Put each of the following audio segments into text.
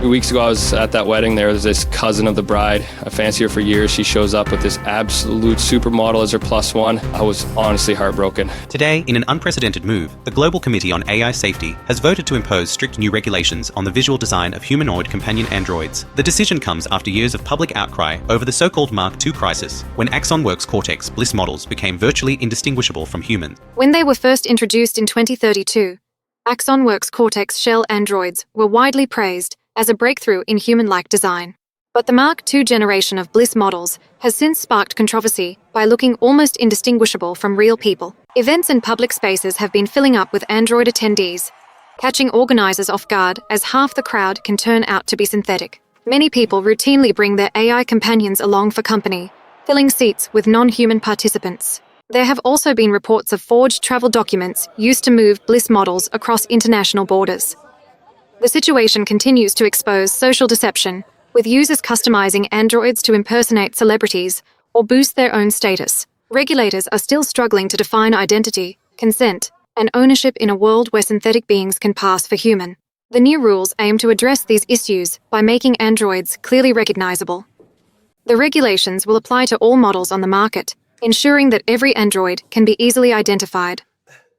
2 weeks ago, I was at that wedding. There was this cousin of the bride. I fancy her for years. She shows up with this absolute supermodel as her plus one. I was honestly heartbroken. Today, in an unprecedented move, the Global Committee on AI Safety has voted to impose strict new regulations on the visual design of humanoid companion androids. The decision comes after years of public outcry over the so-called Mark II crisis, when AxonWorks Cortex Bliss models became virtually indistinguishable from humans. When they were first introduced in 2032, AxonWorks Cortex shell androids were widely praised as a breakthrough in human-like design. But the Mark II generation of Bliss models has since sparked controversy by looking almost indistinguishable from real people. Events and public spaces have been filling up with android attendees, catching organizers off guard as half the crowd can turn out to be synthetic. Many people routinely bring their AI companions along for company, filling seats with non-human participants. There have also been reports of forged travel documents used to move Bliss models across international borders. The situation continues to expose social deception, with users customizing androids to impersonate celebrities or boost their own status. Regulators are still struggling to define identity, consent, and ownership in a world where synthetic beings can pass for human. The new rules aim to address these issues by making androids clearly recognizable. The regulations will apply to all models on the market, ensuring that every android can be easily identified.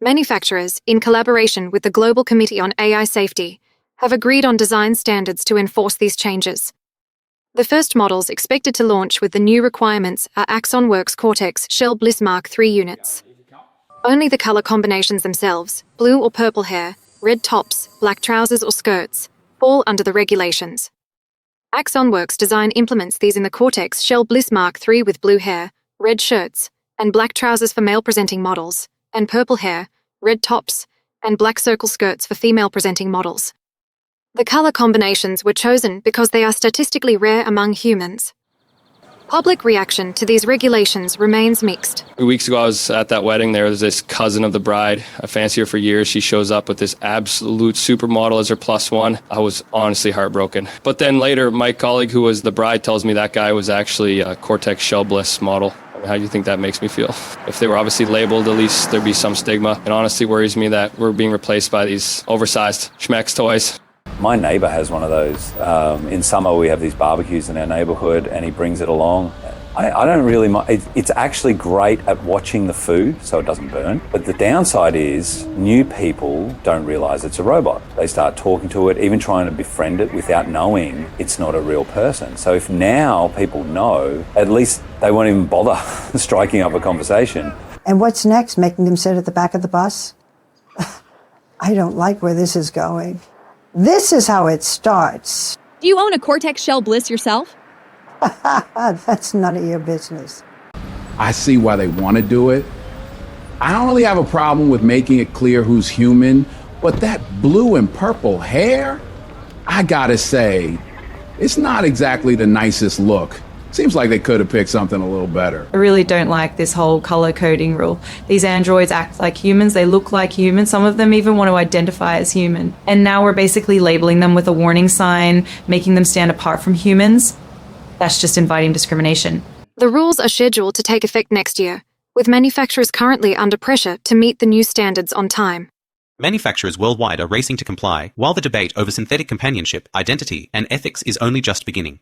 Manufacturers, in collaboration with the Global Committee on AI Safety, have agreed on design standards to enforce these changes. The first models expected to launch with the new requirements are AxonWorks Cortex Shell Bliss Mark III units. Only the color combinations themselves, blue or purple hair, red tops, black trousers or skirts, fall under the regulations. AxonWorks design implements these in the Cortex Shell Bliss Mark III with blue hair, red shirts, and black trousers for male-presenting models, and purple hair, red tops, and black circle skirts for female-presenting models. The color combinations were chosen because they are statistically rare among humans. Public reaction to these regulations remains mixed. 2 weeks ago, I was at that wedding. There was this cousin of the bride. I fancy her for years. She shows up with this absolute supermodel as her plus one. I was honestly heartbroken. But then later, my colleague who was the bride tells me that guy was actually a Cortex Shell Bliss model. How do you think that makes me feel? If they were obviously labeled, at least there'd be some stigma. It honestly worries me that we're being replaced by these oversized schmex toys. My neighbour has one of those. In summer we have these barbecues in our neighbourhood and he brings it along. I don't really mind. It's actually great at watching the food so it doesn't burn. But the downside is new people don't realise it's a robot. They start talking to it, even trying to befriend it without knowing it's not a real person. So if now people know, at least they won't even bother striking up a conversation. And what's next? Making them sit at the back of the bus? I don't like where this is going. This is how it starts. Do you own a Cortex Shell Bliss yourself? That's none of your business. I see why they want to do it. I don't really have a problem with making it clear who's human, but that blue and purple hair, I gotta say, it's not exactly the nicest look. Seems like they could have picked something a little better. I really don't like this whole color coding rule. These androids act like humans, they look like humans, some of them even want to identify as human. And now we're basically labeling them with a warning sign, making them stand apart from humans. That's just inviting discrimination. The rules are scheduled to take effect next year, with manufacturers currently under pressure to meet the new standards on time. Manufacturers worldwide are racing to comply, while the debate over synthetic companionship, identity, and ethics is only just beginning.